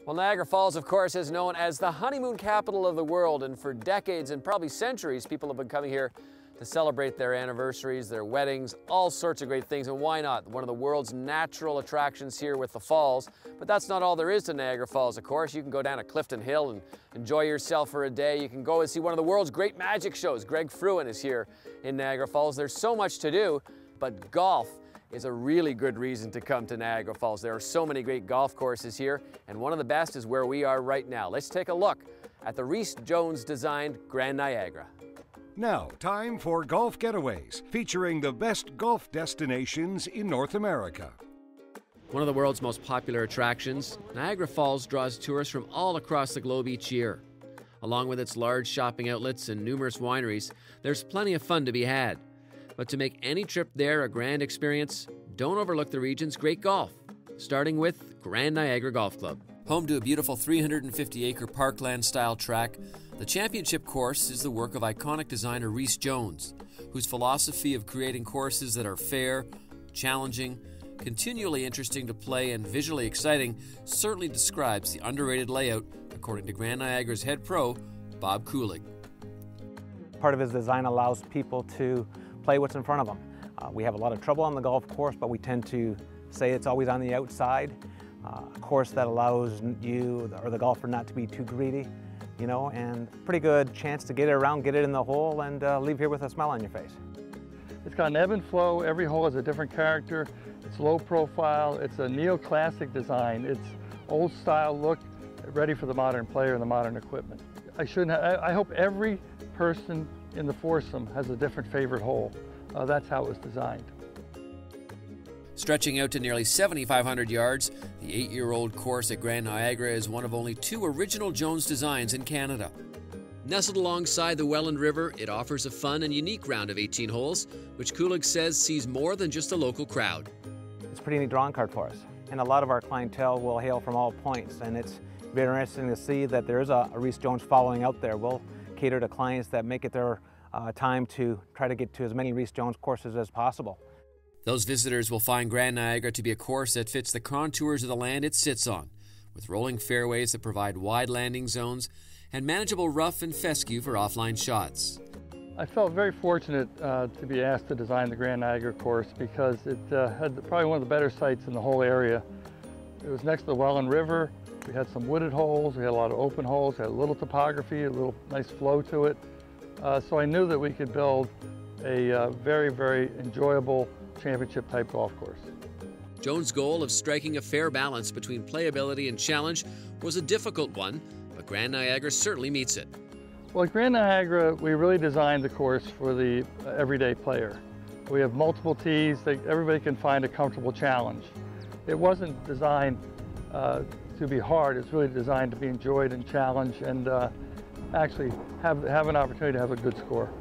Well, Niagara Falls, of course, is known as the honeymoon capital of the world, and for decades and probably centuries, people have been coming here to celebrate their anniversaries, their weddings, all sorts of great things, and why not? One of the world's natural attractions here with the falls. But that's not all there is to Niagara Falls, of course. You can go down to Clifton Hill and enjoy yourself for a day. You can go and see one of the world's great magic shows. Greg Fruin is here in Niagara Falls. There's so much to do, but golf is a really good reason to come to Niagara Falls. There are so many great golf courses here, and one of the best is where we are right now. Let's take a look at the Rees Jones-designed Grand Niagara. Now, time for Golf Getaways, featuring the best golf destinations in North America. One of the world's most popular attractions, Niagara Falls draws tourists from all across the globe each year. Along with its large shopping outlets and numerous wineries, there's plenty of fun to be had. But to make any trip there a grand experience, don't overlook the region's great golf, starting with Grand Niagara Golf Club. Home to a beautiful 350-acre parkland-style track, the championship course is the work of iconic designer Rees Jones, whose philosophy of creating courses that are fair, challenging, continually interesting to play, and visually exciting certainly describes the underrated layout, according to Grand Niagara's head pro, Bob Kulig. Part of his design allows people to play what's in front of them. We have a lot of trouble on the golf course, but we tend to say it's always on the outside. A course that allows you or the golfer not to be too greedy, you know, and pretty good chance to get it around, get it in the hole, and leave here with a smile on your face. It's got an ebb and flow. Every hole has a different character. It's low profile. It's a neoclassic design. It's old style look, ready for the modern player and the modern equipment. I hope every person in the foursome has a different favorite hole. That's how it was designed. Stretching out to nearly 7,500 yards, the 8-year-old course at Grand Niagara is one of only 2 original Jones designs in Canada. Nestled alongside the Welland River, it offers a fun and unique round of 18 holes, which Kulig says sees more than just a local crowd. It's a pretty neat drawing card for us, and a lot of our clientele will hail from all points, and it's very interesting to see that there is a Rees Jones following out there. We'll cater to clients that make it their time to try to get to as many Rees Jones courses as possible. Those visitors will find Grand Niagara to be a course that fits the contours of the land it sits on, with rolling fairways that provide wide landing zones and manageable rough and fescue for offline shots. I felt very fortunate to be asked to design the Grand Niagara course because it had probably one of the better sites in the whole area. It was next to the Welland River. We had some wooded holes, we had a lot of open holes, had a little topography, a little nice flow to it. So I knew that we could build a very, very enjoyable championship type golf course. Jones' goal of striking a fair balance between playability and challenge was a difficult one, but Grand Niagara certainly meets it. Well, at Grand Niagara, we really designed the course for the everyday player. We have multiple tees that everybody can find a comfortable challenge. It wasn't designed to be hard, it's really designed to be enjoyed and challenged and actually have an opportunity to have a good score.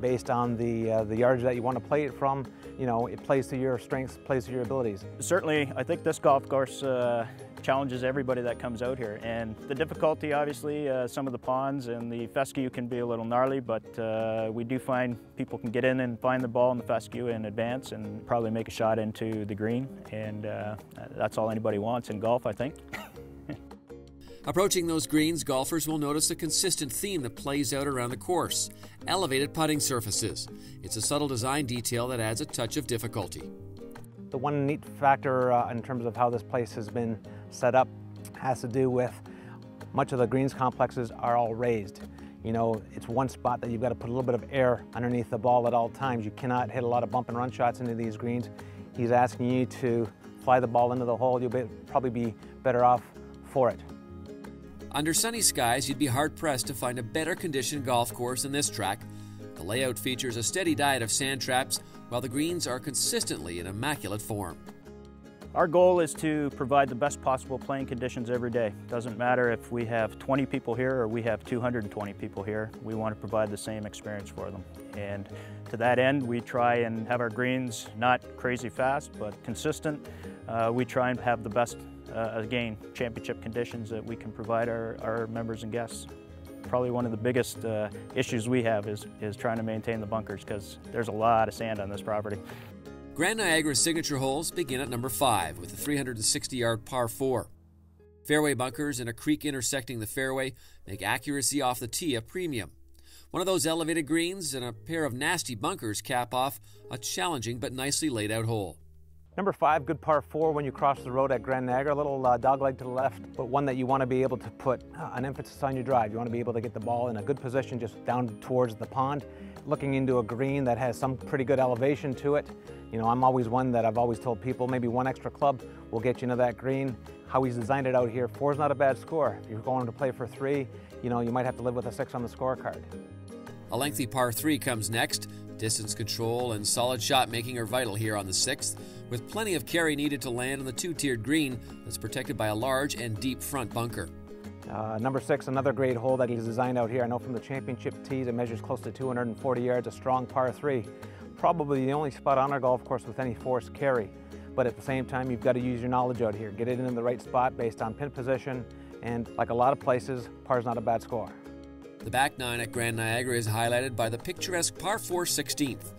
Based on the yardage that you want to play it from, you know, it plays to your strengths, plays to your abilities. Certainly, I think this golf course challenges everybody that comes out here. And the difficulty, obviously, some of the ponds and the fescue can be a little gnarly, but we do find people can get in and find the ball in the fescue and advance and probably make a shot into the green. And that's all anybody wants in golf, I think. Approaching those greens, golfers will notice a consistent theme that plays out around the course: elevated putting surfaces. It's a subtle design detail that adds a touch of difficulty. The one neat factor in terms of how this place has been set up has to do with much of the greens complexes are all raised. You know, it's one spot that you've got to put a little bit of air underneath the ball at all times. You cannot hit a lot of bump and run shots into these greens. He's asking you to fly the ball into the hole. You'll probably be better off for it. Under sunny skies, you'd be hard-pressed to find a better conditioned golf course than this track. The layout features a steady diet of sand traps, while the greens are consistently in immaculate form. Our goal is to provide the best possible playing conditions every day. Doesn't matter if we have 20 people here or we have 220 people here. We want to provide the same experience for them. And to that end, we try and have our greens not crazy fast, but consistent. We try and have the best again, championship conditions that we can provide our members and guests. Probably one of the biggest issues we have is trying to maintain the bunkers because there's a lot of sand on this property. Grand Niagara's signature holes begin at number 5 with a 360-yard par 4. Fairway bunkers and a creek intersecting the fairway make accuracy off the tee a premium. One of those elevated greens and a pair of nasty bunkers cap off a challenging but nicely laid out hole. Number 5, good par 4 when you cross the road at Grand Niagara, a little dogleg to the left, but one that you want to be able to put an emphasis on your drive. You want to be able to get the ball in a good position just down towards the pond, looking into a green that has some pretty good elevation to it. You know, I'm always one that I've always told people maybe one extra club will get you into that green. How he's designed it out here, 4 is not a bad score. If you're going to play for 3, you know, you might have to live with a 6 on the scorecard. A lengthy par 3 comes next. Distance control and solid shot making are vital here on the 6th, with plenty of carry needed to land on the 2-tiered green that's protected by a large and deep front bunker. Number 6, another great hole that he's designed out here. I know from the championship tees it measures close to 240 yards, a strong par 3. Probably the only spot on our golf course with any forced carry. But at the same time, you've got to use your knowledge out here. Get it in the right spot based on pin position, and like a lot of places, par's not a bad score. The back 9 at Grand Niagara is highlighted by the picturesque par 4 16th.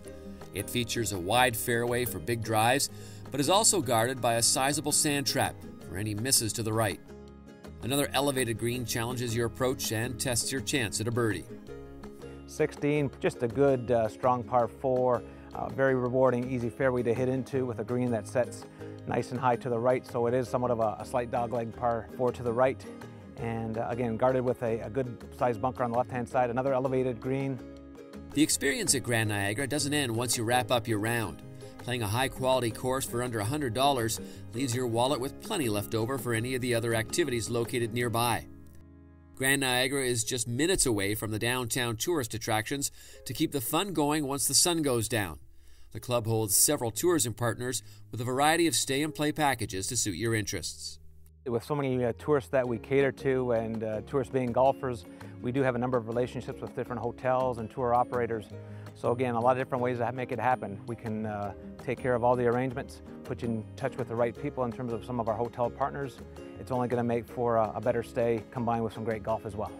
It features a wide fairway for big drives, but is also guarded by a sizable sand trap for any misses to the right. Another elevated green challenges your approach and tests your chance at a birdie. 16, just a good strong par 4, very rewarding, easy fairway to hit into with a green that sets nice and high to the right, so it is somewhat of a slight dogleg par 4 to the right. And again, guarded with a good sized bunker on the left-hand side, another elevated green. The experience at Grand Niagara doesn't end once you wrap up your round. Playing a high-quality course for under $100 leaves your wallet with plenty left over for any of the other activities located nearby. Grand Niagara is just minutes away from the downtown tourist attractions to keep the fun going once the sun goes down. The club holds several tourism partners with a variety of stay-and-play packages to suit your interests. With so many tourists that we cater to, and tourists being golfers, we do have a number of relationships with different hotels and tour operators. So again, a lot of different ways to make it happen. We can take care of all the arrangements, put you in touch with the right people in terms of some of our hotel partners. It's only going to make for a better stay combined with some great golf as well.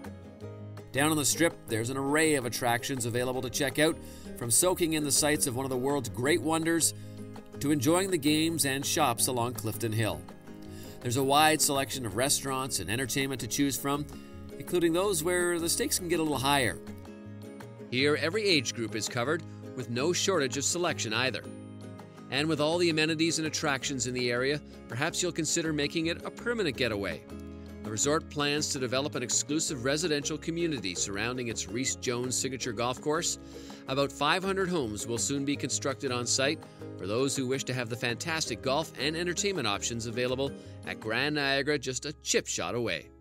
Down on the Strip, there's an array of attractions available to check out, from soaking in the sights of one of the world's great wonders to enjoying the games and shops along Clifton Hill. There's a wide selection of restaurants and entertainment to choose from, including those where the stakes can get a little higher. Here, every age group is covered, with no shortage of selection either. And with all the amenities and attractions in the area, perhaps you'll consider making it a permanent getaway. The resort plans to develop an exclusive residential community surrounding its Rees Jones signature golf course. About 500 homes will soon be constructed on site for those who wish to have the fantastic golf and entertainment options available at Grand Niagara, just a chip shot away.